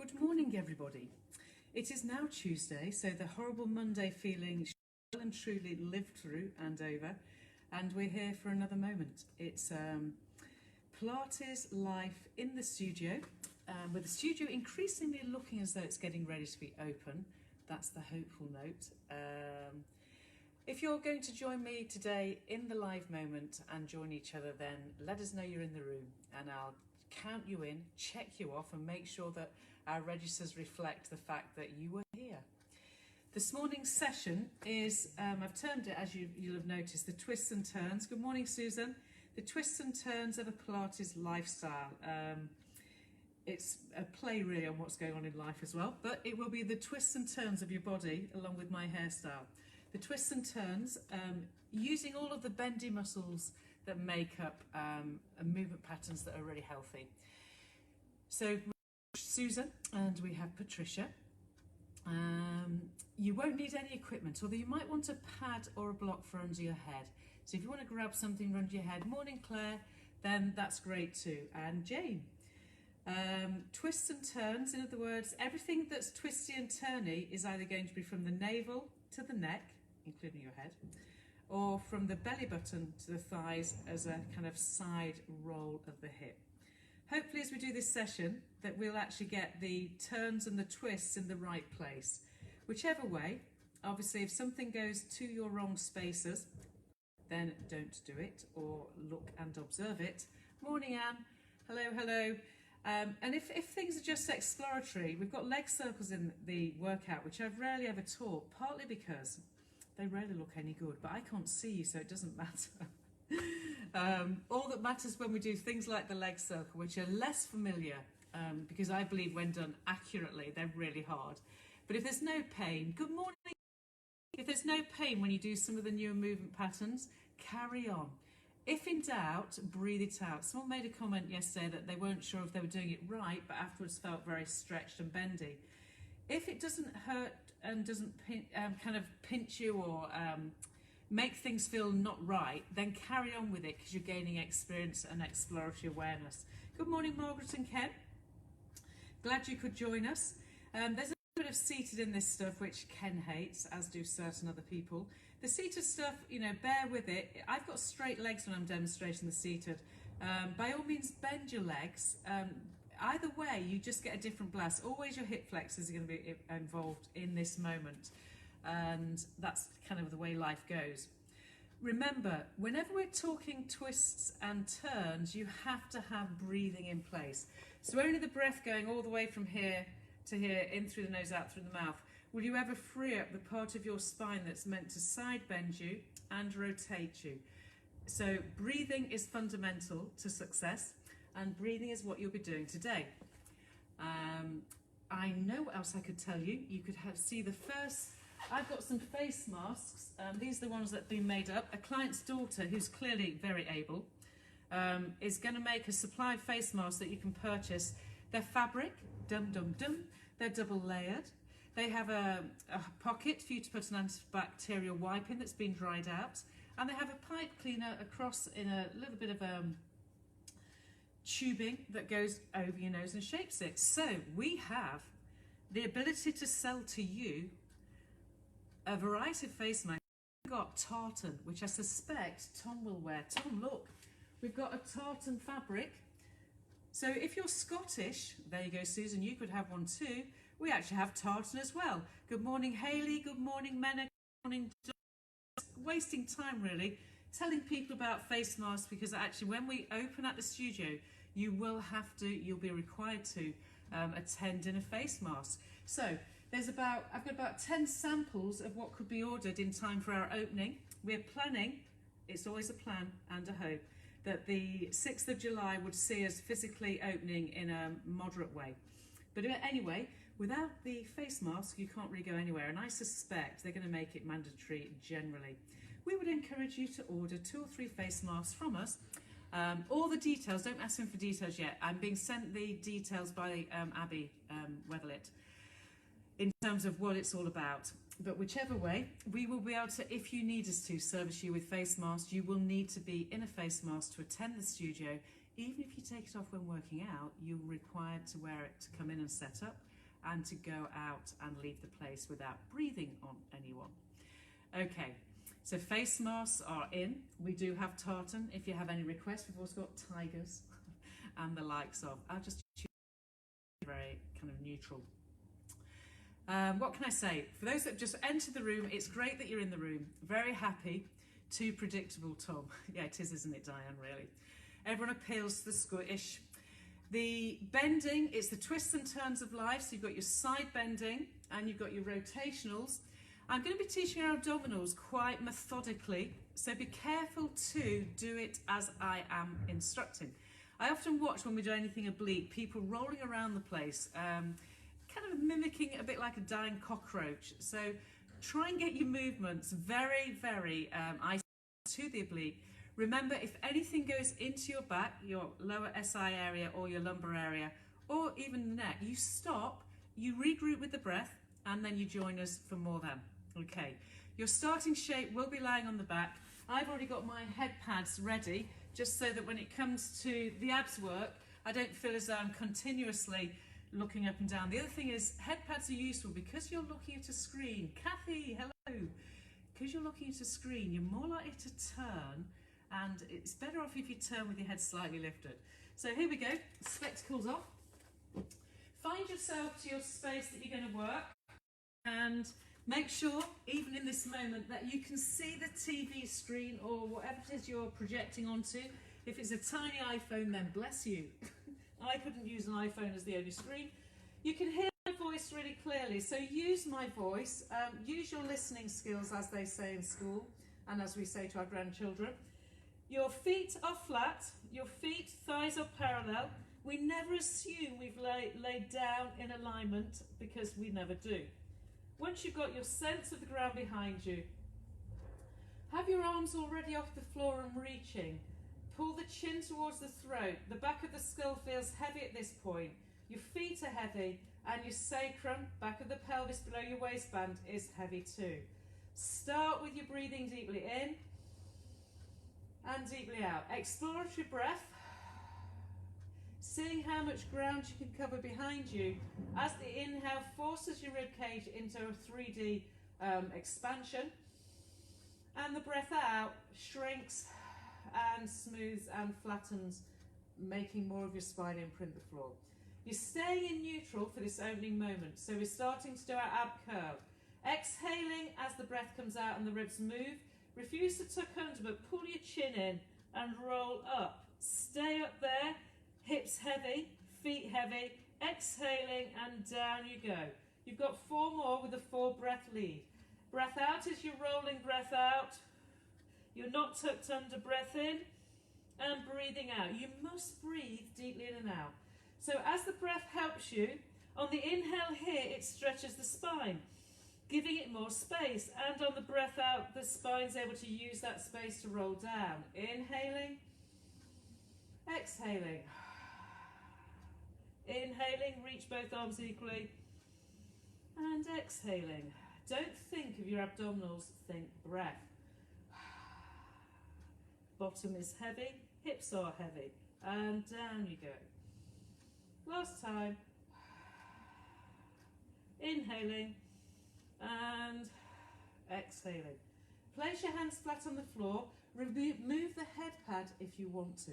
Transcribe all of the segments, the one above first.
Good morning, everybody. It is now Tuesday, so the horrible Monday feeling well and truly lived through and over, and we're here for another moment. It's Pilates life in the studio, with the studio increasingly looking as though it's getting ready to be open. That's the hopeful note. If you're going to join me today in the live moment and join each other, then let us know you're in the room and I'll count you in, check you off and make sure that our registers reflect the fact that you were here. This morning's session is, I've termed it, as you'll have noticed, the twists and turns. Good morning, Susan. The twists and turns of a Pilates lifestyle. It's a play really on what's going on in life as well, but it will be the twists and turns of your body along with my hairstyle. The twists and turns, using all of the bendy muscles that make up movement patterns that are really healthy. So Susan and we have Patricia. You won't need any equipment, although you might want a pad or a block for under your head. So if you want to grab something under your head, morning Claire, then that's great too. And Jane. Twists and turns, in other words, everything that's twisty and turny is either going to be from the navel to the neck, including your head, or from the belly button to the thighs as a kind of side roll of the hip. Hopefully as we do this session that we'll actually get the turns and the twists in the right place. Whichever way, obviously if something goes to your wrong spaces, then don't do it or look and observe it. Morning Anne, hello, hello. And if things are just exploratory, we've got leg circles in the workout, which I've rarely ever taught, partly because they rarely look any good, but I can't see you, so it doesn't matter. All that matters when we do things like the leg circle, which are less familiar, because I believe when done accurately, they're really hard. But if there's no pain, good morning. If there's no pain when you do some of the newer movement patterns, carry on. If in doubt, breathe it out. Someone made a comment yesterday that they weren't sure if they were doing it right, but afterwards felt very stretched and bendy. If it doesn't hurt and doesn't kind of pinch you or make things feel not right, then carry on with it because you're gaining experience and exploratory awareness. Good morning, Margaret and Ken. Glad you could join us. There's a bit of seated in this stuff, which Ken hates, as do certain other people. The seated stuff, you know, bear with it. I've got straight legs when I'm demonstrating the seated. By all means, bend your legs. Either way, you just get a different blast. Always your hip flexors are going to be involved in this moment. And that's kind of the way life goes. Remember, whenever we're talking twists and turns, you have to have breathing in place. So only the breath going all the way from here to here, in through the nose, out through the mouth. Will you ever free up the part of your spine that's meant to side bend you and rotate you? So breathing is fundamental to success, and breathing is what you'll be doing today. I know what else I could tell you. You could see the first. I've got some face masks. These are the ones that have been made up. A client's daughter, who's clearly very able, is going to make a supply face mask that you can purchase. They're fabric, they're double layered. They have a pocket for you to put an antibacterial wipe in that's been dried out. And they have a pipe cleaner across in a little bit of tubing that goes over your nose and shapes it. So we have the ability to sell to you a variety of face masks. We've got tartan, which I suspect Tom will wear. Tom, look, we've got a tartan fabric. So if you're Scottish, there you go, Susan, you could have one too. We actually have tartan as well. Good morning, Hayley. Good morning, Mena. Good morning, John. Wasting time, really, telling people about face masks, because actually when we open at the studio, you'll be required to attend in a face mask. So I've got about 10 samples of what could be ordered in time for our opening. We're planning, it's always a plan and a hope, that the 6th of July would see us physically opening in a moderate way. But anyway, without the face mask, you can't really go anywhere, and I suspect they're going to make it mandatory generally. We would encourage you to order 2 or 3 face masks from us. All the details, don't ask him for details yet. I'm being sent the details by Abby Weatherlitt in terms of what it's all about. But whichever way, we will be able to, if you need us to, service you with face masks. You will need to be in a face mask to attend the studio. Even if you take it off when working out, you're required to wear it to come in and set up. and to go out and leave the place without breathing on anyone. Okay, so face masks are in. We do have tartan if you have any requests. We've also got tigers and the likes of. I'll just choose very kind of neutral. What can I say? For those that just entered the room, it's great that you're in the room. Very happy. Too predictable, Tom. Yeah, it is, isn't it, Diane, really? Everyone appeals to the squish. The bending, it's the twists and turns of life. So you've got your side bending and you've got your rotationals. I'm going to be teaching our abdominals quite methodically, so be careful to do it as I am instructing. I often watch when we do anything oblique, people rolling around the place, kind of mimicking a bit like a dying cockroach. So try and get your movements very, very isolated to the oblique. Remember, if anything goes into your back, your lower SI area or your lumbar area, or even the neck, you stop, you regroup with the breath, and then you join us for more than. Okay, your starting shape will be lying on the back. I've already got my head pads ready, just so that when it comes to the abs work, I don't feel as though I'm continuously looking up and down. The other thing is, head pads are useful because you're looking at a screen. Kathy, hello. Because you're looking at a screen, you're more likely to turn, and it's better off if you turn with your head slightly lifted. So here we go, spectacles off. Find yourself to your space that you're going to work, and make sure, even in this moment, that you can see the TV screen or whatever it is you're projecting onto. If it's a tiny iPhone, then bless you. I couldn't use an iPhone as the only screen. You can hear my voice really clearly, so use my voice. Use your listening skills, as they say in school, and as we say to our grandchildren. Your feet are flat, your feet, thighs are parallel. We never assume we've laid down in alignment, because we never do. Once you've got your sense of the ground behind you, have your arms already off the floor and reaching. Pull the chin towards the throat. The back of the skull feels heavy at this point. Your feet are heavy, and your sacrum, back of the pelvis below your waistband, is heavy too. Start with your breathing deeply in and deeply out. Exploratory breath. Seeing how much ground you can cover behind you as the inhale forces your rib cage into a 3D expansion, and the breath out shrinks and smooths and flattens, making more of your spine imprint the floor. You're staying in neutral for this opening moment, so we're starting to do our ab curl. Exhaling as the breath comes out and the ribs move. Refuse to tuck under, but pull your chin in and roll up. Stay up there. Hips heavy, feet heavy, exhaling, and down you go. You've got 4 more with a 4 breath lead. Breath out as you're rolling, breath out. You're not tucked under, breath in, and breathing out. You must breathe deeply in and out. So as the breath helps you, on the inhale here, it stretches the spine, giving it more space. And on the breath out, the spine's able to use that space to roll down. Inhaling, exhaling. Inhaling, reach both arms equally, and exhaling. Don't think of your abdominals, think breath. Bottom is heavy, hips are heavy, and down you go. Last time. Inhaling and exhaling. Place your hands flat on the floor. Move the head pad if you want to.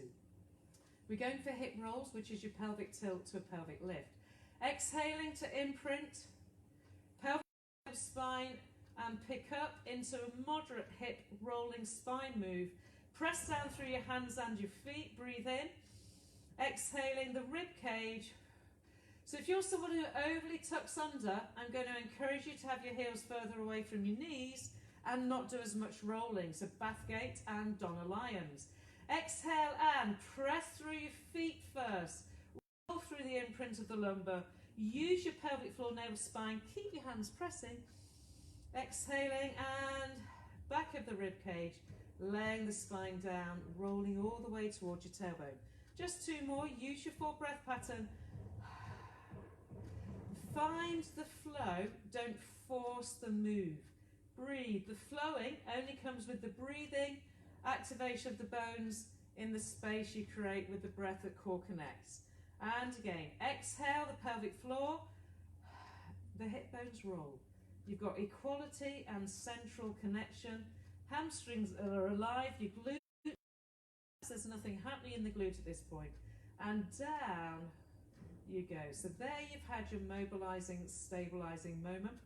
We're going for hip rolls, which is your pelvic tilt to a pelvic lift. Exhaling to imprint, pelvic spine, and pick up into a moderate hip rolling spine move. Press down through your hands and your feet. Breathe in. Exhaling the rib cage. So if you're someone who overly tucks under, I'm going to encourage you to have your heels further away from your knees and not do as much rolling. So Bathgate and Donna Lyons. Exhale and press through your feet first. Roll through the imprint of the lumbar. Use your pelvic floor, navel, spine. Keep your hands pressing. Exhaling and back of the rib cage. Laying the spine down, rolling all the way towards your tailbone. Just 2 more. Use your 4 breath pattern. Find the flow. Don't force the move. Breathe. The flowing only comes with the breathing, activation of the bones in the space you create with the breath that core connects. And again, exhale the pelvic floor. the hip bones roll. You've got equality and central connection. Hamstrings are alive. Your glute, there's nothing happening in the glute at this point. And down you go. So there you've had your mobilizing, stabilizing moment.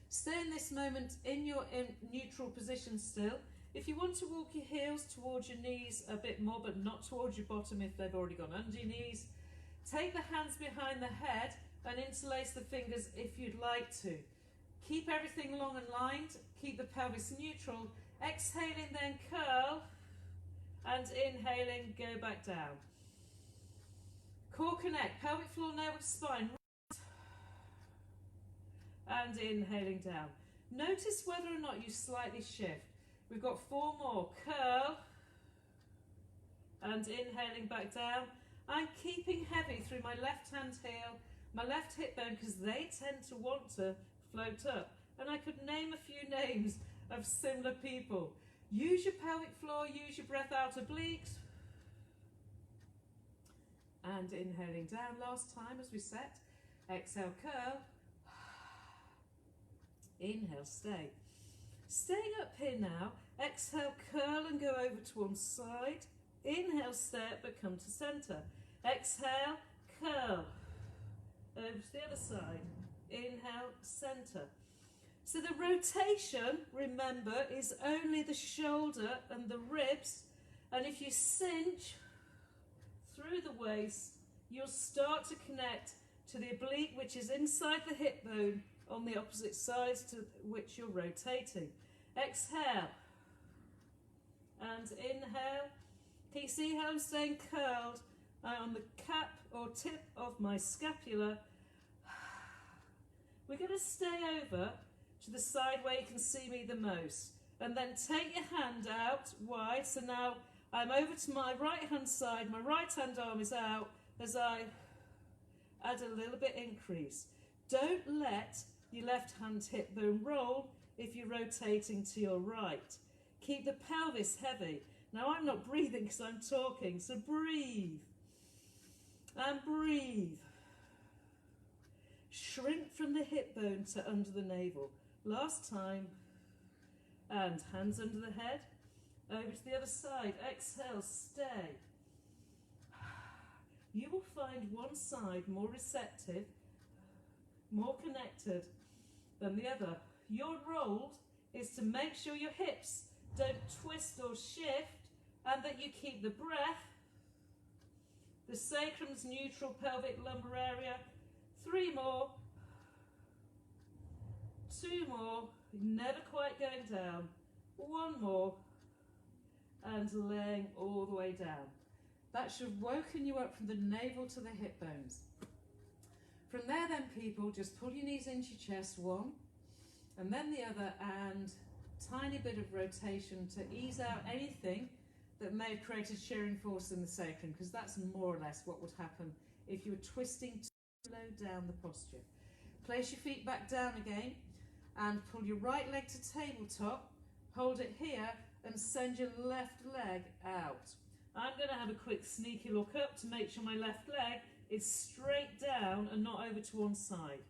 Stay in this moment in your neutral position still. If you want to walk your heels towards your knees a bit more, but not towards your bottom if they've already gone under your knees, take the hands behind the head and interlace the fingers if you'd like to. Keep everything long and lined, keep the pelvis neutral. Exhaling, then curl, and inhaling, go back down. Core connect, pelvic floor navel to spine, and inhaling down. Notice whether or not you slightly shift. We've got 4 more. Curl, and inhaling back down. I'm keeping heavy through my left hand heel, my left hip bone, because they tend to want to float up. And I could name a few names of similar people. Use your pelvic floor, use your breath out, obliques. And inhaling down last time as we set. Exhale, curl. Inhale, stay. Staying up here now. Exhale, curl and go over to one side. Inhale, stay up but come to center. Exhale, curl. Over to the other side. Inhale, center. So the rotation, remember, is only the shoulder and the ribs. And if you cinch through the waist, you'll start to connect to the oblique, which is inside the hip bone on the opposite side to which you're rotating. Exhale and inhale. Can you see how I'm staying curled on the cap or tip of my scapula? We're going to stay over to the side where you can see me the most, and then take your hand out wide. So now I'm over to my right hand side, my right hand arm is out as I add a little bit increase. Don't let your left hand hip bone roll if you're rotating to your right. Keep the pelvis heavy. Now I'm not breathing because I'm talking, so breathe and breathe. Shrink from the hip bone to under the navel. Last time. And hands under the head. Over to the other side. Exhale, stay. You will find one side more receptive, more connected than the other. Your role is to make sure your hips don't twist or shift and that you keep the breath. The sacrum's neutral, pelvic lumbar area. 3 more. 2 more. Never quite going down. 1 more. And laying all the way down. That should have woken you up from the navel to the hip bones. From there then, people, just pull your knees into your chest, 1, and then the other, and tiny bit of rotation to ease out anything that may have created shearing force in the sacrum, because that's more or less what would happen if you were twisting too low down the posture. Place your feet back down again and pull your right leg to tabletop, hold it here and send your left leg out. I'm going to have a quick sneaky look up to make sure my left leg is straight down and not over to one side.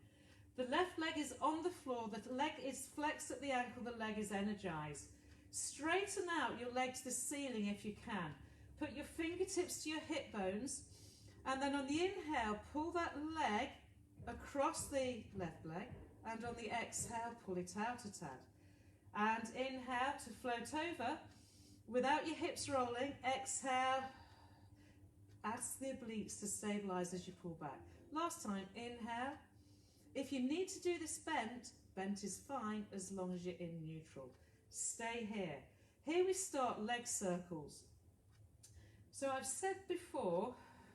The left leg is on the floor, the leg is flexed at the ankle, the leg is energized. Straighten out your leg to the ceiling if you can. Put your fingertips to your hip bones, and then on the inhale, pull that leg across the left leg, and on the exhale, pull it out a tad. And inhale to float over without your hips rolling. Exhale, ask the obliques to stabilize as you pull back. Last time, inhale. If you need to do this bent is fine as long as you're in neutral. Stay here. Here we start leg circles. So I've said before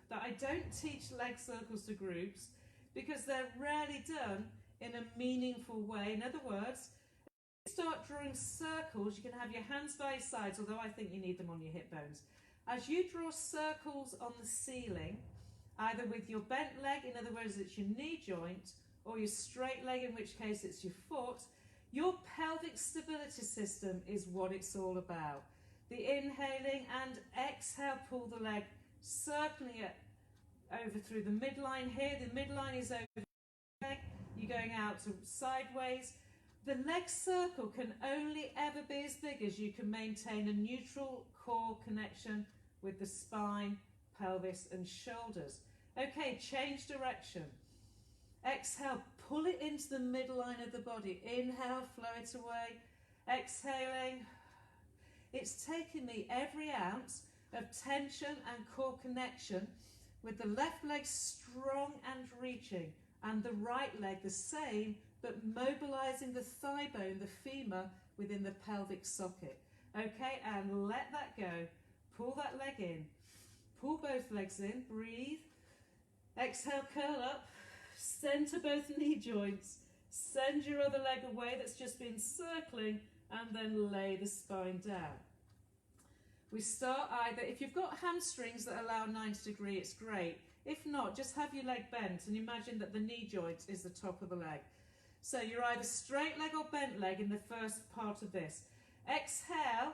that I don't teach leg circles to groups because they're rarely done in a meaningful way. In other words, if you start drawing circles, you can have your hands by your sides, although I think you need them on your hip bones. As you draw circles on the ceiling, either with your bent leg, in other words, it's your knee joint, or your straight leg, in which case it's your foot, your pelvic stability system is what it's all about. The inhaling and exhale, pull the leg, circling it over through the midline here. The midline is over the leg. you're going out to sideways. The leg circle can only ever be as big as you can maintain a neutral core connection with the spine, pelvis and shoulders. Okay, change direction. Exhale, pull it into the midline of the body. Inhale, flow it away. Exhaling. It's taken me every ounce of tension and core connection with the left leg strong and reaching and the right leg the same, but mobilizing the thigh bone, the femur, within the pelvic socket. Okay, and let that go. Pull that leg in. Pull both legs in. Breathe. Exhale, curl up. Center both knee joints. Send your other leg away that's just been circling, and then lay the spine down. We start either, if you've got hamstrings that allow 90 degree, it's great. If not, just have your leg bent and imagine that the knee joint is the top of the leg. So you're either straight leg or bent leg in the first part of this. Exhale,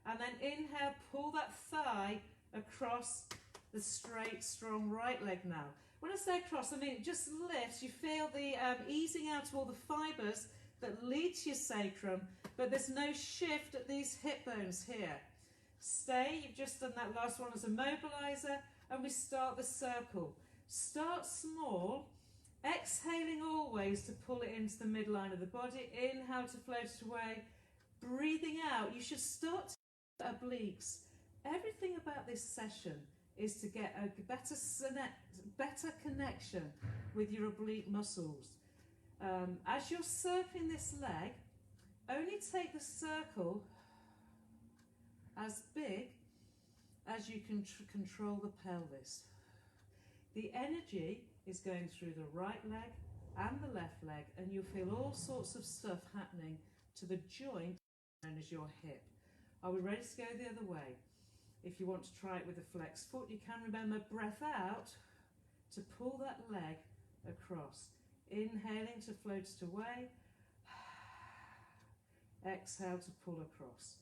and then inhale, pull that thigh across the straight, strong right leg now. When I say across, I mean it just lifts. You feel the easing out of all the fibres that lead to your sacrum, but there's no shift at these hip bones here. Stay, you've just done that last one as a mobiliser, and we start the circle. Start small, exhaling always to pull it into the midline of the body. Inhale to float it away. Breathing out, you should start to obliques. Everything about this session is to get a better connection with your oblique muscles. As you're circling this leg, only take the circle as big as you can control the pelvis. The energy is going through the right leg and the left leg, and you'll feel all sorts of stuff happening to the joint known as your hip. Are we ready to go the other way? If you want to try it with a flexed foot, you can remember breath out to pull that leg across. Inhaling to float it away. Exhale to pull across.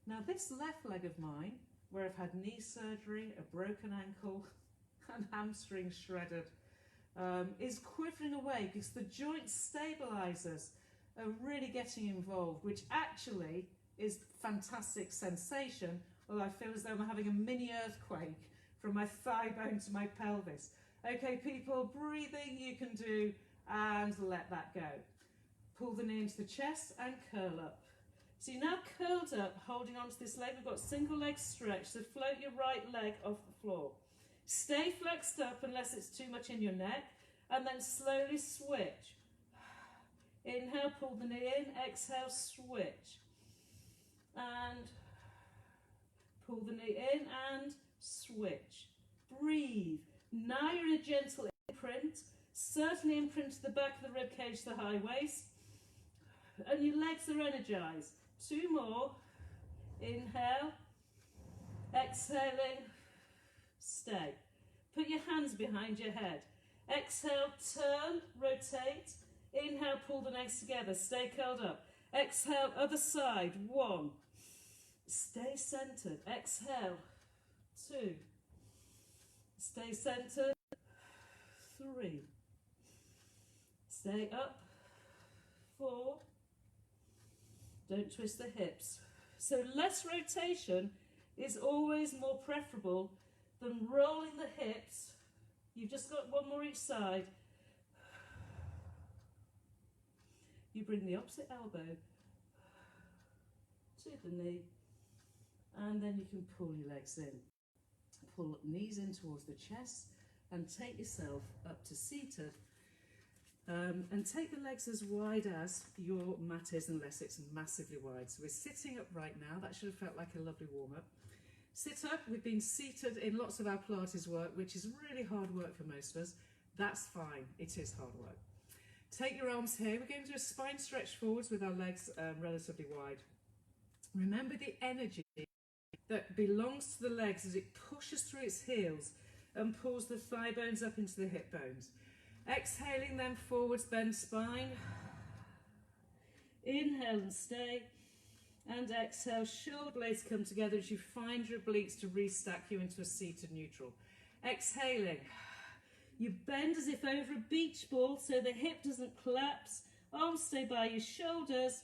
Now this left leg of mine, where I've had knee surgery, a broken ankle and hamstring shredded, is quivering away because the joint stabilisers are really getting involved, which actually is fantastic sensation, although I feel as though I'm having a mini earthquake from my thigh bone to my pelvis. Okay people, breathing you can do, and let that go. Pull the knee into the chest and curl up. So you're now curled up, holding onto this leg. We've got single leg stretch, so float your right leg off the floor. Stay flexed up unless it's too much in your neck, and then slowly switch. Inhale, pull the knee in, exhale, switch. And pull the knee in and switch. Breathe. Now you're in a gentle imprint, certainly imprint to the back of the rib cage, the high waist, and your legs are energized. 2 more. Inhale, exhaling, stay. Put your hands behind your head. Exhale, turn, rotate. Inhale, pull the legs together, stay curled up. Exhale, other side, 1. Stay centered. Exhale, 2. Stay centered, 3. Stay up, 4. Don't twist the hips. So less rotation is always more preferable than rolling the hips. You've just got 1 more each side. You bring the opposite elbow to the knee, and then you can pull your legs in. Pull knees in towards the chest and take yourself up to seated. And take the legs as wide as your mat is, unless it's massively wide. So we're sitting up right now. That should have felt like a lovely warm-up. Sit up. We've been seated in lots of our Pilates work, which is really hard work for most of us. That's fine. It is hard work. Take your arms here. We're going to do a spine stretch forwards with our legs relatively wide. Remember the energy that belongs to the legs as it pushes through its heels and pulls the thigh bones up into the hip bones. Exhaling then forwards, bend spine. Inhale and stay. And exhale, shoulder blades come together as you find your obliques to restack you into a seated neutral. Exhaling. You bend as if over a beach ball so the hip doesn't collapse. Arms stay by your shoulders.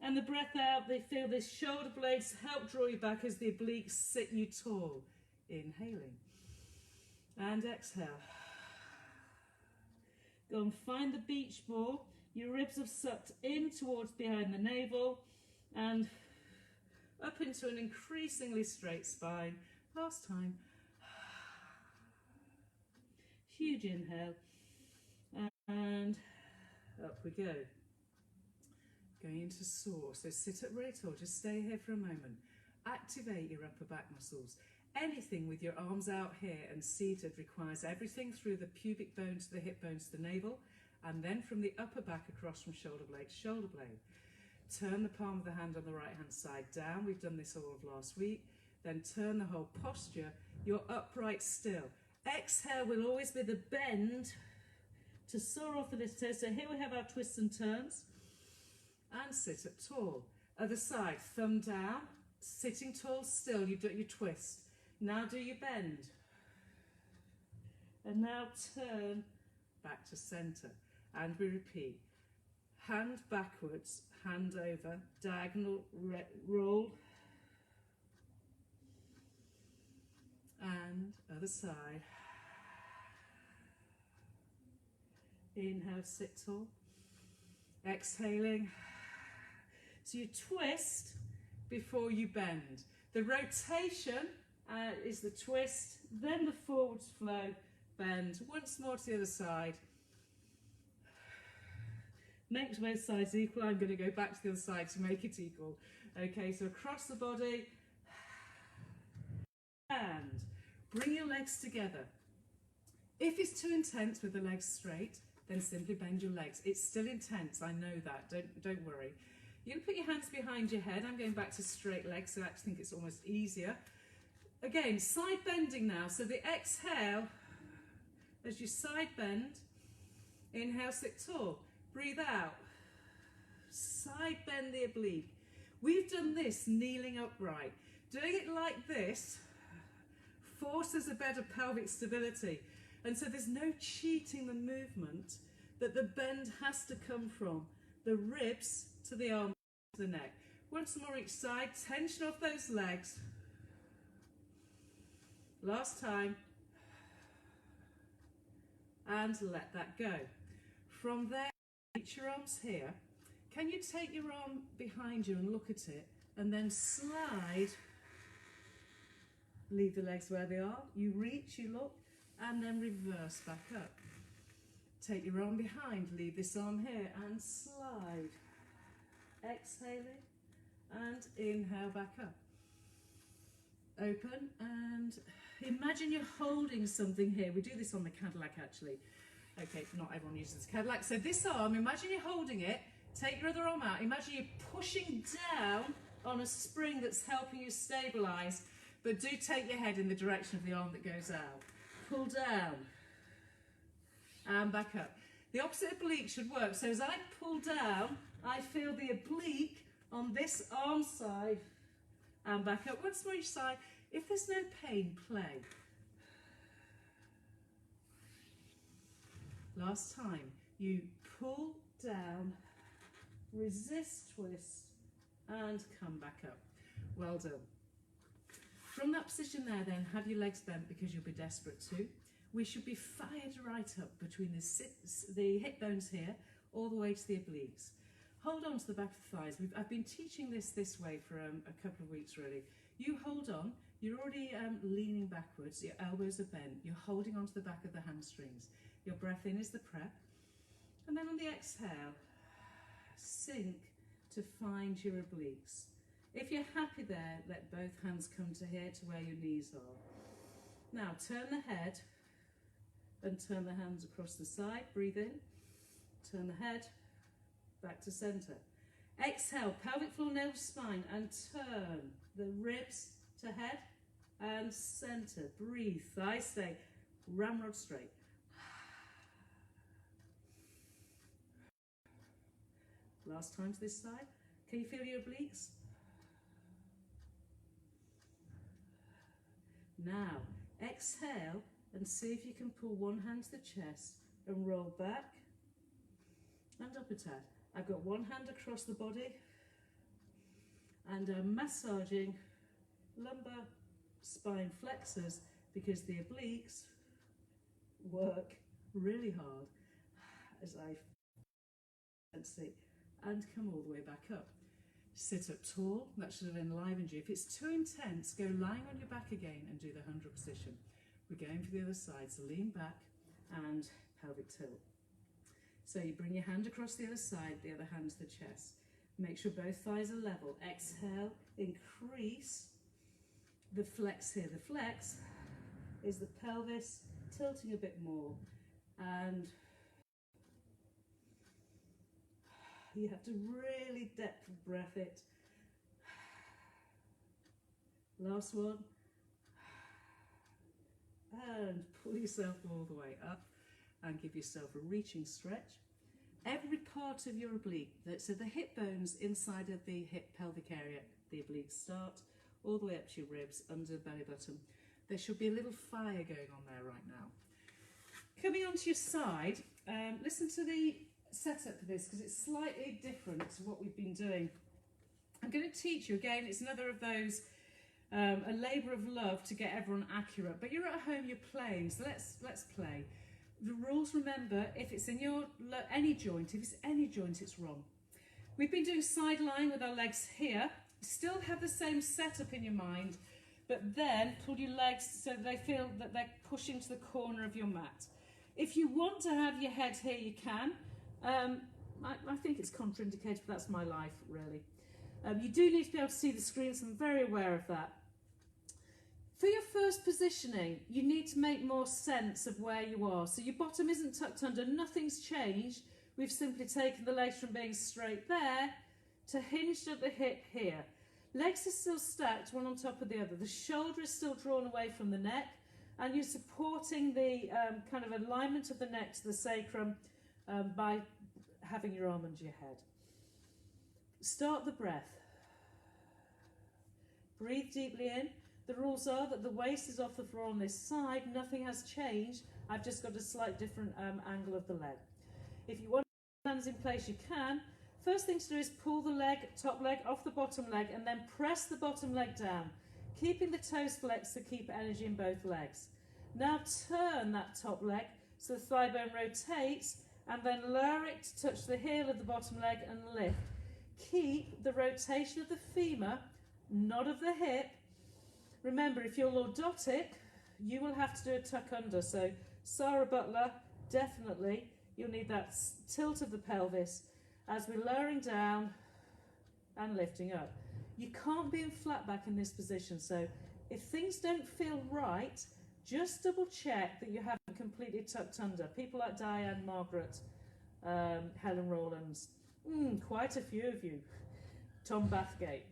And the breath out, they feel the shoulder blades help draw you back as the obliques sit you tall. Inhaling. And exhale. Go and find the beach ball. Your ribs have sucked in towards behind the navel and up into an increasingly straight spine. Last time. Huge inhale. And up we go. Going into soar. So sit up really tall. Just stay here for a moment. Activate your upper back muscles. Anything with your arms out here and seated requires everything through the pubic bone to the hip bones to the navel, and then from the upper back across from shoulder blade to shoulder blade. Turn the palm of the hand on the right hand side down. We've done this all of last week. Then turn the whole posture. You're upright still. Exhale will always be the bend to soar off the little toe. So here we have our twists and turns. And sit up tall. Other side, thumb down, sitting tall still, you do your twist. Now do your bend. And now turn back to centre. And we repeat. Hand backwards, hand over, diagonal roll. And other side. Inhale, sit tall. Exhaling. So you twist before you bend. The rotation is the twist, then the forwards flow, bend. Once more to the other side. Make both sides equal. I'm going to go back to the other side to make it equal. Okay, so across the body. And bring your legs together. If it's too intense with the legs straight, then simply bend your legs. It's still intense, I know that, don't worry. You're going to put your hands behind your head. I'm going back to straight legs, so I actually think it's almost easier. Again, side bending now. So the exhale, as you side bend, inhale, sit tall. Breathe out. Side bend the oblique. We've done this kneeling upright. Doing it like this forces a better pelvic stability. And so there's no cheating the movement that the bend has to come from. The ribs to the arm to the neck. Once more each side, tension off those legs. Last time. And let that go. From there, reach your arms here. Can you take your arm behind you and look at it and then slide? Leave the legs where they are. You reach, you look, and then reverse back up. Take your arm behind, leave this arm here and slide. Exhaling and inhale back up. Open and imagine you're holding something here. We do this on the Cadillac actually. Okay, not everyone uses the Cadillac. So this arm, imagine you're holding it. Take your other arm out. Imagine you're pushing down on a spring that's helping you stabilise. But do take your head in the direction of the arm that goes out. Pull down. And back up. The opposite oblique should work. So as I pull down, I feel the oblique on this arm side and back up. Once more each side. If there's no pain, play. Last time. You pull down, resist, twist, and come back up. Well done. From that position there then, have your legs bent because you'll be desperate to. We should be fired right up between the hip bones here, all the way to the obliques. Hold on to the back of the thighs. I've been teaching this way for a couple of weeks really. You hold on, you're already leaning backwards, your elbows are bent, you're holding onto the back of the hamstrings. Your breath in is the prep. And then on the exhale, sink to find your obliques. If you're happy there, let both hands come to here to where your knees are. Now turn the head and turn the hands across the side. Breathe in, turn the head back to centre. Exhale, pelvic floor, navel, spine, and turn the ribs to head and centre. Breathe, thighs stay, ramrod straight. Last time to this side. Can you feel your obliques? Now, exhale and see if you can pull one hand to the chest and roll back and up a tad. I've got one hand across the body and I'm massaging lumbar spine flexors because the obliques work really hard as I fancy, and come all the way back up. Sit up tall, that should have enlivened you. If it's too intense, go lying on your back again and do the 100 position. We're going for the other side, so lean back and pelvic tilt. So you bring your hand across the other side, the other hand to the chest. Make sure both thighs are level. Exhale, increase the flex here. The flex is the pelvis tilting a bit more, and you have to really depth of breath it. Last one. And pull yourself all the way up and give yourself a reaching stretch. Every part of your oblique, so the hip bones inside of the hip pelvic area, the obliques start all the way up to your ribs, under the belly button. There should be a little fire going on there right now. Coming onto your side, listen to the setup for this because it's slightly different to what we've been doing. I'm going to teach you again. It's another of those a labour of love to get everyone accurate, but you're at home, you're playing, so let's play. The rules, remember, if it's in your any joint, if it's any joint, it's wrong. We've been doing side lying with our legs here. Still have the same setup in your mind, but then pull your legs so they feel that they're pushing to the corner of your mat. If you want to have your head here, you can. I think it's contraindicated, but that's my life, really. You do need to be able to see the screen, so I'm very aware of that. For your first positioning, you need to make more sense of where you are. So your bottom isn't tucked under, nothing's changed. We've simply taken the legs from being straight there to hinged at the hip here. Legs are still stacked, one on top of the other. The shoulder is still drawn away from the neck, and you're supporting the kind of alignment of the neck to the sacrum by having your arm under your head. Start the breath. Breathe deeply in. The rules are that the waist is off the floor on this side, nothing has changed, I've just got a slight different angle of the leg. If you want hands in place, you can. First thing to do is pull the leg, top leg off the bottom leg, and then press the bottom leg down, keeping the toes flexed to keep energy in both legs. Now turn that top leg so the thigh bone rotates, and then lower it to touch the heel of the bottom leg and lift. Keep the rotation of the femur, not of the hip. Remember, if you're lordotic, you will have to do a tuck under. So Sarah Butler, definitely, you'll need that tilt of the pelvis as we're lowering down and lifting up. You can't be in flat back in this position, so if things don't feel right, just double check that you haven't completely tucked under. People like Diane, Margaret, Helen Rawlins, quite a few of you, Tom Bathgate.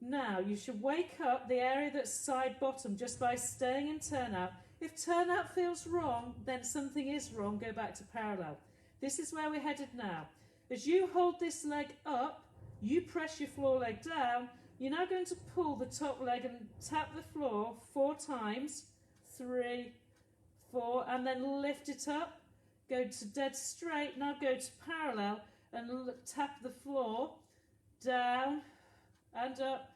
Now you should wake up the area that's side bottom just by staying in turnout. If turnout feels wrong, then something is wrong. Go back to parallel. This is where we're headed now. As you hold this leg up, you press your floor leg down. You're now going to pull the top leg and tap the floor 4 times. 3, 4, and then lift it up. Go to dead straight. Now go to parallel and tap the floor down and up,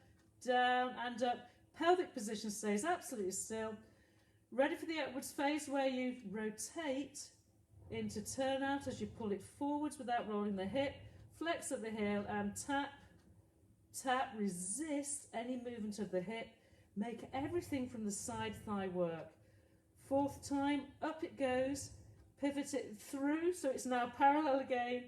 down and up. Pelvic position stays absolutely still. Ready for the upwards phase where you rotate into turnout as you pull it forwards without rolling the hip. Flex at the heel and tap, tap, resist any movement of the hip. Make everything from the side thigh work. 4th time, up it goes. Pivot it through so it's now parallel again.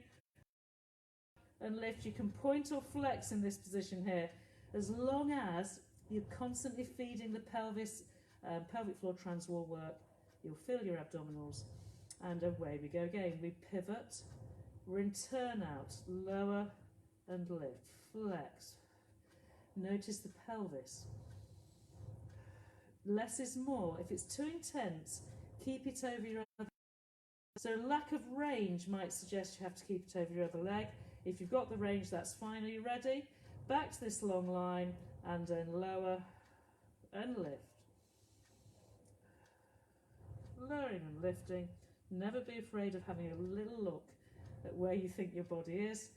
And lift. You can point or flex in this position here as long as you're constantly feeding the pelvis, pelvic floor transwall work. You'll feel your abdominals. And away we go again. We pivot. We're in turnout. Lower and lift. Flex. Notice the pelvis. Less is more. If it's too intense, keep it over your other. So lack of range might suggest you have to keep it over your other leg. If you've got the range, that's fine. Are you ready? Back to this long line and then lower and lift. lowering and lifting. Never be afraid of having a little look at where you think your body is.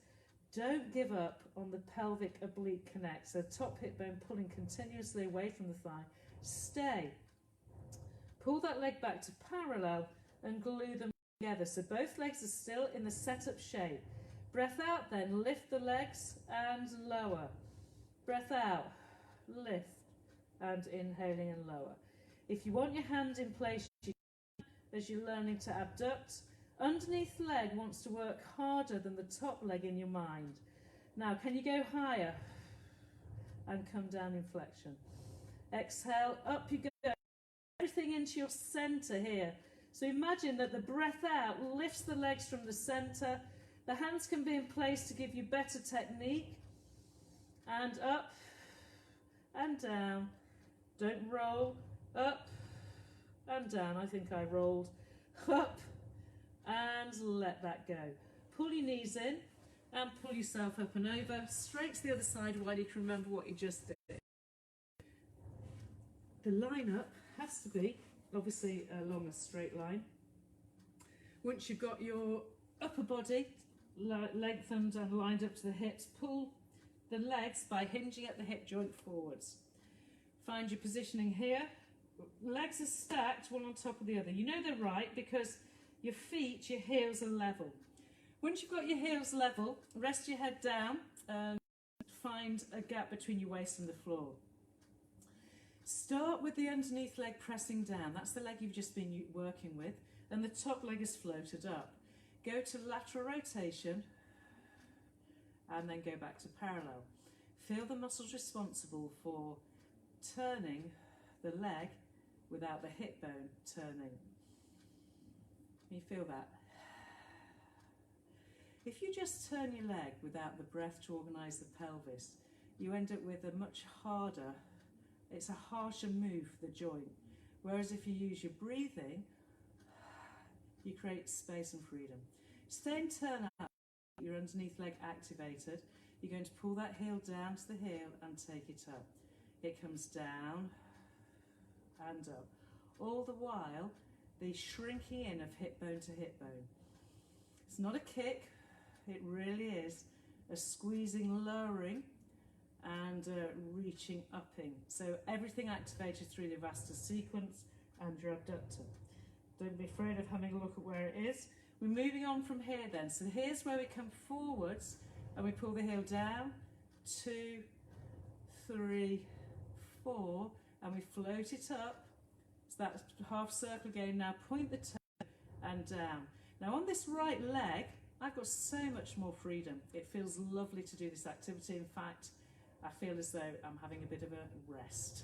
Don't give up on the pelvic oblique connect, so top hip bone pulling continuously away from the thigh. Stay. Pull that leg back to parallel and glue them together, so both legs are still in the setup shape. Breath out then, lift the legs and lower. Breath out, lift, and inhaling and lower. If you want your hand in place, you can, as you're learning to abduct. Underneath leg wants to work harder than the top leg in your mind. Now, can you go higher? And come down in flexion. Exhale, up you go. Everything into your center here. So imagine that the breath out lifts the legs from the center. The hands can be in place to give you better technique. And up and down. Don't roll. Up and down. I think I rolled. Up and let that go. Pull your knees in and pull yourself up and over. Straight to the other side while you can remember what you just did. The line up has to be obviously along a straight line. Once you've got your upper body lengthened and lined up to the hips, pull the legs by hinging at the hip joint forwards. Find your positioning here. Legs are stacked one on top of the other. You know they're right because your feet, your heels are level. Once you've got your heels level, rest your head down and find a gap between your waist and the floor. Start with the underneath leg pressing down. That's the leg you've just been working with, and the top leg is floated up. Go to lateral rotation and then go back to parallel. Feel the muscles responsible for turning the leg without the hip bone turning. Can you feel that? If you just turn your leg without the breath to organise the pelvis, you end up with a much harder, it's a harsher move for the joint. Whereas if you use your breathing, you create space and freedom. Stay and turn up, your underneath leg activated. You're going to pull that heel down to the heel and take it up. It comes down and up. All the while, the shrinking in of hip bone to hip bone. It's not a kick, it really is a squeezing, lowering and reaching, upping. So everything activated through the vascular sequence and your abductor. Don't be afraid of having a look at where it is. We're moving on from here then. So here's where we come forwards and we pull the heel down, 2, 3, 4, and we float it up. So that's half circle again. Now point the toe and down. Now on this right leg, I've got so much more freedom. It feels lovely to do this activity. In fact, I feel as though I'm having a bit of a rest.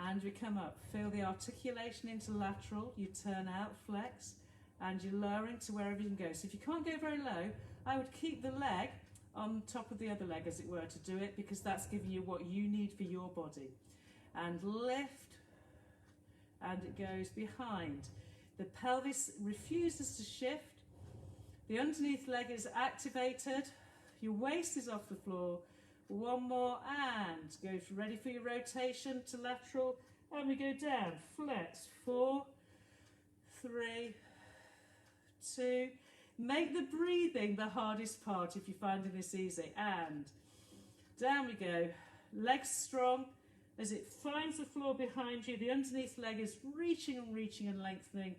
And we come up, feel the articulation into lateral, you turn out, flex, and you're lowering to wherever you can go. So if you can't go very low, I would keep the leg on top of the other leg, as it were, to do it, because that's giving you what you need for your body. And lift, and it goes behind. The pelvis refuses to shift. The underneath leg is activated. Your waist is off the floor. One more, and go ready for your rotation to lateral, and we go down, flex, 4, 3, 2, make the breathing the hardest part if you're finding this easy, and down we go, legs strong, as it finds the floor behind you, the underneath leg is reaching and lengthening,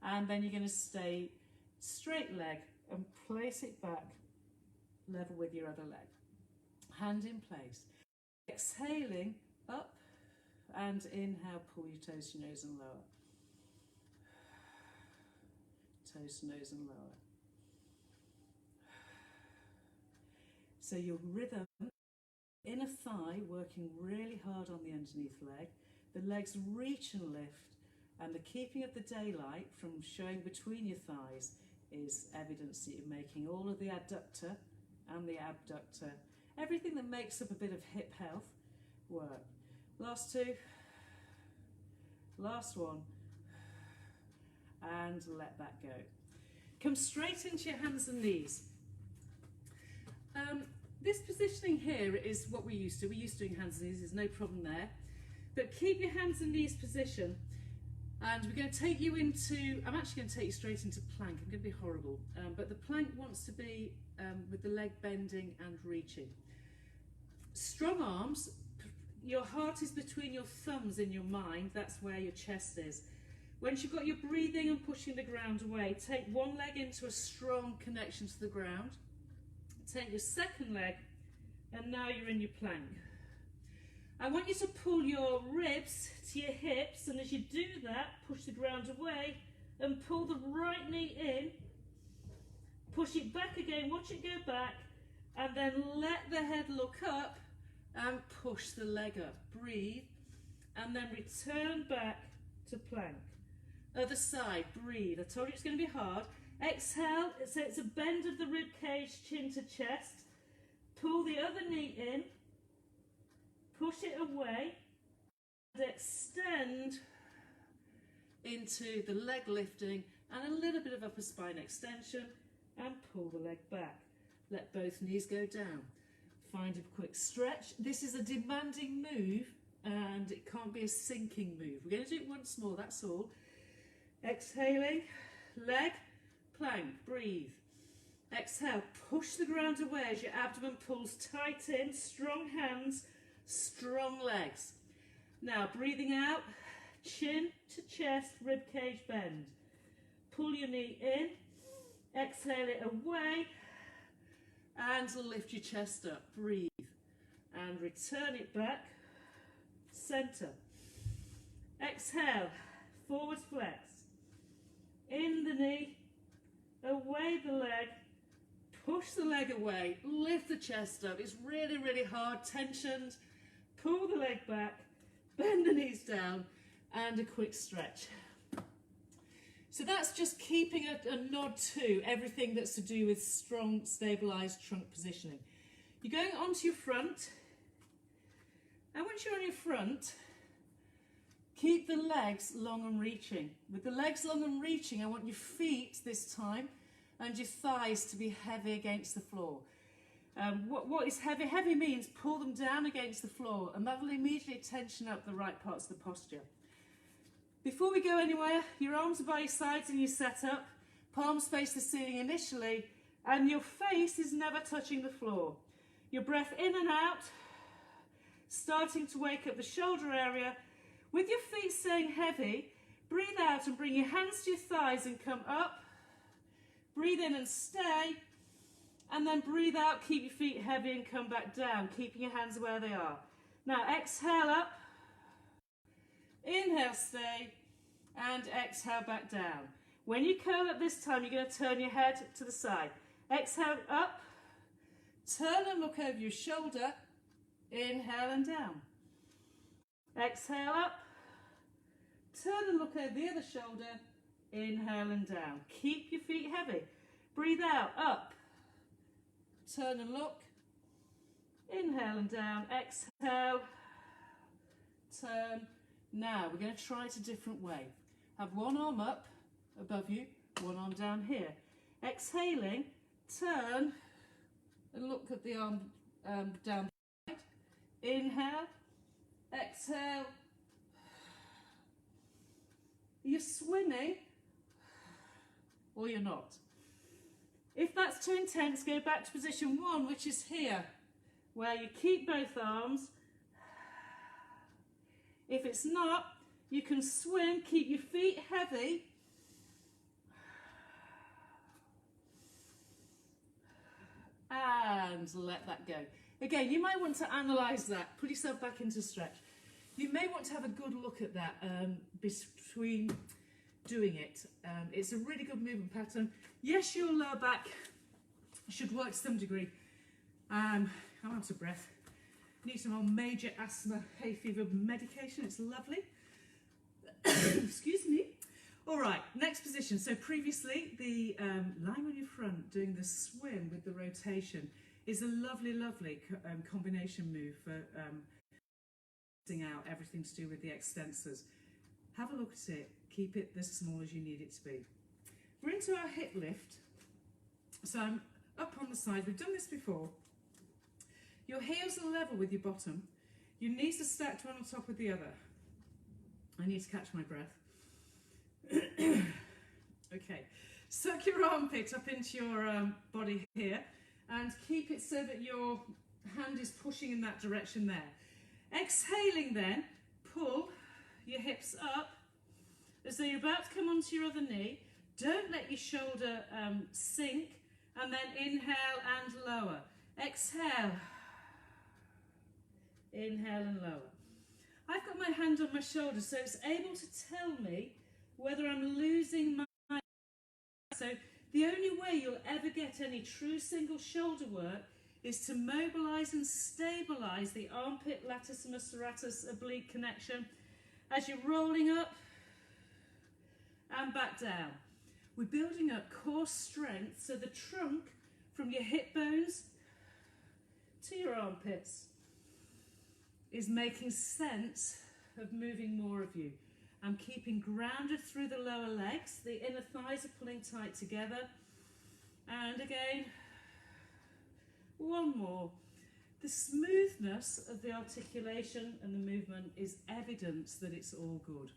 and then you're going to stay straight leg and place it back level with your other leg. Hand in place. Exhaling up and inhale, pull your toes to nose and lower. Toes to nose and lower. So your rhythm, inner thigh working really hard on the underneath leg, the legs reach and lift, and the keeping of the daylight from showing between your thighs is evidence that you're making all of the adductor and the abductor, everything that makes up a bit of hip health work. Last 2, last 1, and let that go. Come straight into your hands and knees. This positioning here is what we're used to. We're used to doing hands and knees, there's no problem there. But keep your hands and knees position. And we're going to take you into, I'm actually going to take you straight into plank. I'm going to be horrible, but the plank wants to be with the leg bending and reaching. Strong arms, your heart is between your thumbs in your mind, that's where your chest is. Once you've got your breathing and pushing the ground away, take one leg into a strong connection to the ground. Take your second leg, and now you're in your plank. I want you to pull your ribs to your hips, and as you do that, push the ground away and pull the right knee in. Push it back again, watch it go back, and then let the head look up and push the leg up. Breathe, and then return back to plank. Other side, breathe. I told you it's going to be hard. Exhale, so it's a bend of the rib cage, chin to chest. Pull the other knee in. Push it away and extend into the leg lifting and a little bit of upper spine extension, and pull the leg back. Let both knees go down. Find a quick stretch. This is a demanding move and it can't be a sinking move. We're going to do it once more, that's all. Exhaling, leg, plank, breathe. Exhale, push the ground away as your abdomen pulls tight in, strong hands, strong legs. Now breathing out, chin to chest, rib cage bend. Pull your knee in, exhale it away, and lift your chest up. Breathe and return it back, center. Exhale, forward flex. In the knee, away the leg, push the leg away, lift the chest up. It's really, really hard, tensioned. Pull the leg back, bend the knees down, and a quick stretch. So that's just keeping a nod to everything that's to do with strong, stabilised trunk positioning. You're going onto your front, and once you're on your front, keep the legs long and reaching. With the legs long and reaching, I want your feet this time and your thighs to be heavy against the floor. What is heavy? Heavy means pull them down against the floor, and that will immediately tension up the right parts of the posture. Before we go anywhere, your arms are by your sides in your setup, palms face the ceiling initially, and your face is never touching the floor. Your breath in and out, starting to wake up the shoulder area. With your feet staying heavy, breathe out and bring your hands to your thighs and come up. Breathe in and stay. And then breathe out, keep your feet heavy and come back down, keeping your hands where they are. Now exhale up, inhale, stay, and exhale back down. When you curl up this time, you're going to turn your head to the side. Exhale up, turn and look over your shoulder, inhale and down. Exhale up, turn and look over the other shoulder, inhale and down. Keep your feet heavy. Breathe out, up. Turn and look, inhale and down, exhale, turn. Now we're going to try it a different way. Have one arm up above you, one arm down here. Exhaling, turn and look at the arm down. Inhale, exhale. You're swimming or you're not. If that's too intense, go back to position 1, which is here, where you keep both arms. If it's not, you can swim, keep your feet heavy. And let that go. Again, you might want to analyse that, put yourself back into stretch. You may want to have a good look at that between doing it. It's a really good movement pattern. Yes, your lower back should work to some degree. I'm out of breath. Need some old major asthma hay fever medication. It's lovely. Excuse me. All right, next position. So previously, the lying on your front, doing the swim with the rotation is a lovely, lovely combination move for out everything to do with the extensors. Have a look at it. Keep it as small as you need it to be. We're into our hip lift. So I'm up on the side. We've done this before. Your heels are level with your bottom. Your knees are stacked one on top of the other. I need to catch my breath. Okay, suck your armpit up into your body here and keep it so that your hand is pushing in that direction there. Exhaling then, pull your hips up as though you're about to come onto your other knee. Don't let your shoulder sink, and then inhale and lower. Exhale, inhale and lower. I've got my hand on my shoulder, so it's able to tell me whether I'm losing my... So the only way you'll ever get any true single shoulder work is to mobilise and stabilise the armpit latissimus serratus oblique connection as you're rolling up and back down. We're building up core strength, so the trunk from your hip bones to your armpits is making sense of moving more of you. I'm keeping grounded through the lower legs. The inner thighs are pulling tight together. And again, one more. The smoothness of the articulation and the movement is evidence that it's all good.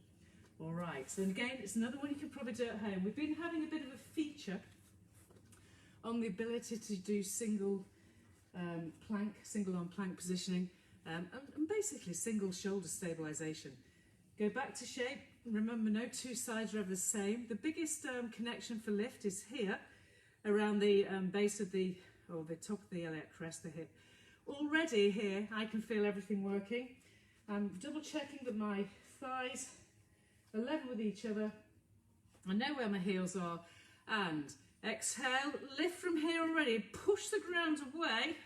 All right, so again, it's another one you can probably do at home. We've been having a bit of a feature on the ability to do single arm plank positioning, and basically single shoulder stabilization. Go back to shape. Remember, no two sides are ever the same. The biggest connection for lift is here, around the base of the, or the top of the iliac crest, the hip. Already here, I can feel everything working. I'm double checking that my thighs are level with each other. I know where my heels are. And exhale, lift from here already. Push the ground away.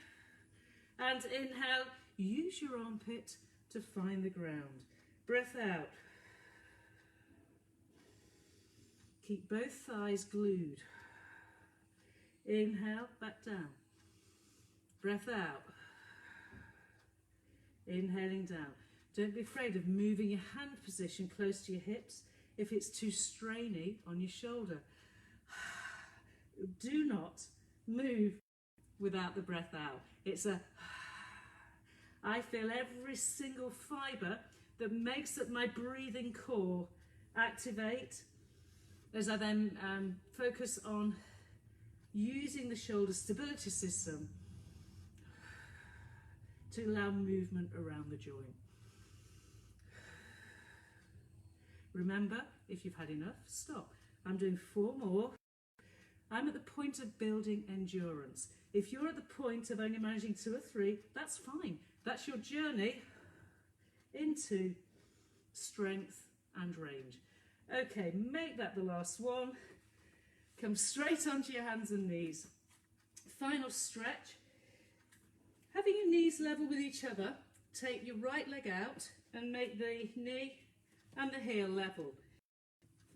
And inhale, use your armpit to find the ground. Breath out. Keep both thighs glued. Inhale, back down. Breath out. Inhaling down. Don't be afraid of moving your hand position close to your hips if it's too strainy on your shoulder. Do not move without the breath out. It's a... I feel every single fibre that makes up my breathing core activate as I then focus on using the shoulder stability system to allow movement around the joint. Remember, if you've had enough, stop. I'm doing 4 more. I'm at the point of building endurance. If you're at the point of only managing 2 or 3, that's fine. That's your journey into strength and range. Okay, make that the last one. Come straight onto your hands and knees. Final stretch. Having your knees level with each other, take your right leg out and make the knee and the heel level.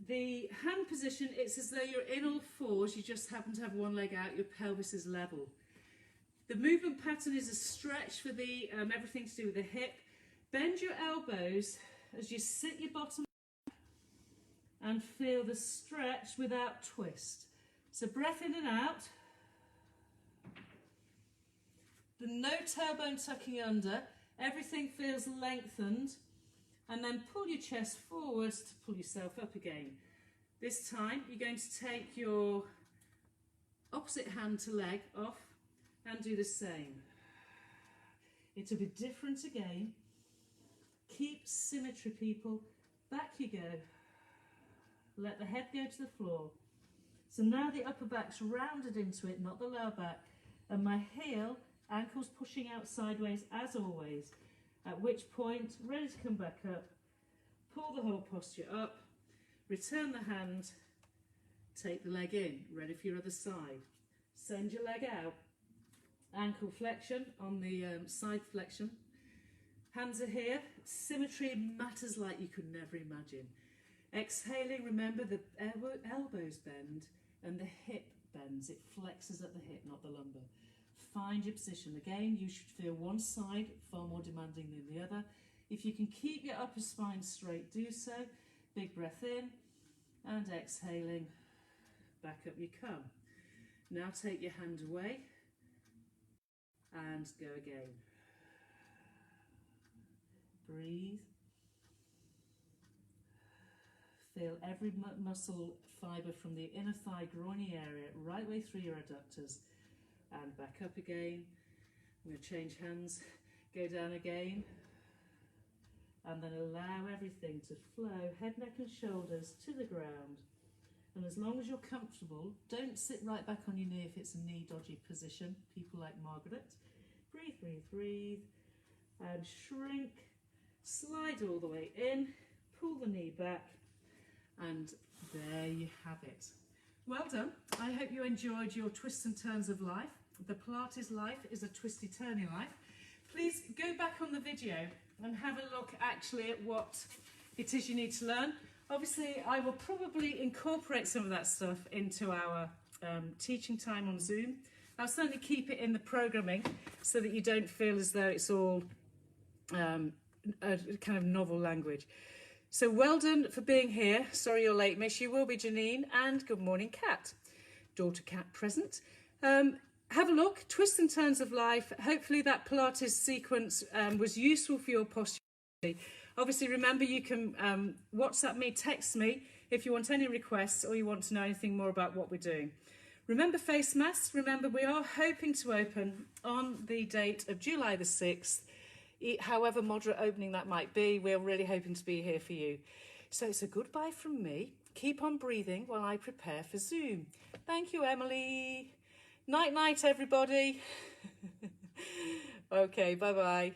The hand position, it's as though you're in all fours, you just happen to have one leg out, your pelvis is level. The movement pattern is a stretch for the everything to do with the hip. Bend your elbows as you sit your bottom and feel the stretch without twist. So breath in and out. The no tailbone tucking under, everything feels lengthened. And then pull your chest forwards to pull yourself up again. This time you're going to take your opposite hand to leg off and do the same. It'll be different again. Keep symmetry, people. Back you go. Let the head go to the floor. So now the upper back's rounded into it, not the lower back. And my heel, ankles pushing out sideways as always. At which point, ready to come back up, pull the whole posture up, return the hand, take the leg in, ready for your other side. Send your leg out, ankle flexion on the side flexion. Hands are here, symmetry matters like you could never imagine. Exhaling, remember the elbows bend and the hip bends, it flexes at the hip, not the lumbar. Find your position. Again, you should feel one side far more demanding than the other. If you can keep your upper spine straight, do so. Big breath in and exhaling, back up you come. Now take your hand away and go again. Breathe. feel every muscle fibre from the inner thigh groiny area right way through your adductors. And back up again. I'm going to change hands, go down again. And then allow everything to flow, head, neck and shoulders to the ground. And as long as you're comfortable, don't sit right back on your knee if it's a knee dodgy position, people like Margaret. Breathe, breathe, breathe, and shrink, slide all the way in, pull the knee back, and there you have it. Well done. I hope you enjoyed your twists and turns of life. The Pilates life is a twisty turny life. Please go back on the video and have a look actually at what it is you need to learn. Obviously, I will probably incorporate some of that stuff into our teaching time on Zoom. I'll certainly keep it in the programming so that you don't feel as though it's all a kind of novel language. So well done for being here. Sorry you're late, miss. You will be Janine. And good morning, Kat. Daughter Kat present. Have a look, twists and turns of life. Hopefully that Pilates sequence was useful for your posture. Obviously, remember you can WhatsApp me, text me if you want any requests or you want to know anything more about what we're doing. Remember face masks. Remember, we are hoping to open on the date of July the 6th. However moderate opening that might be, we're really hoping to be here for you. So it's a goodbye from me. Keep on breathing while I prepare for Zoom. Thank you, Emily. Night, night, everybody. Okay, bye-bye.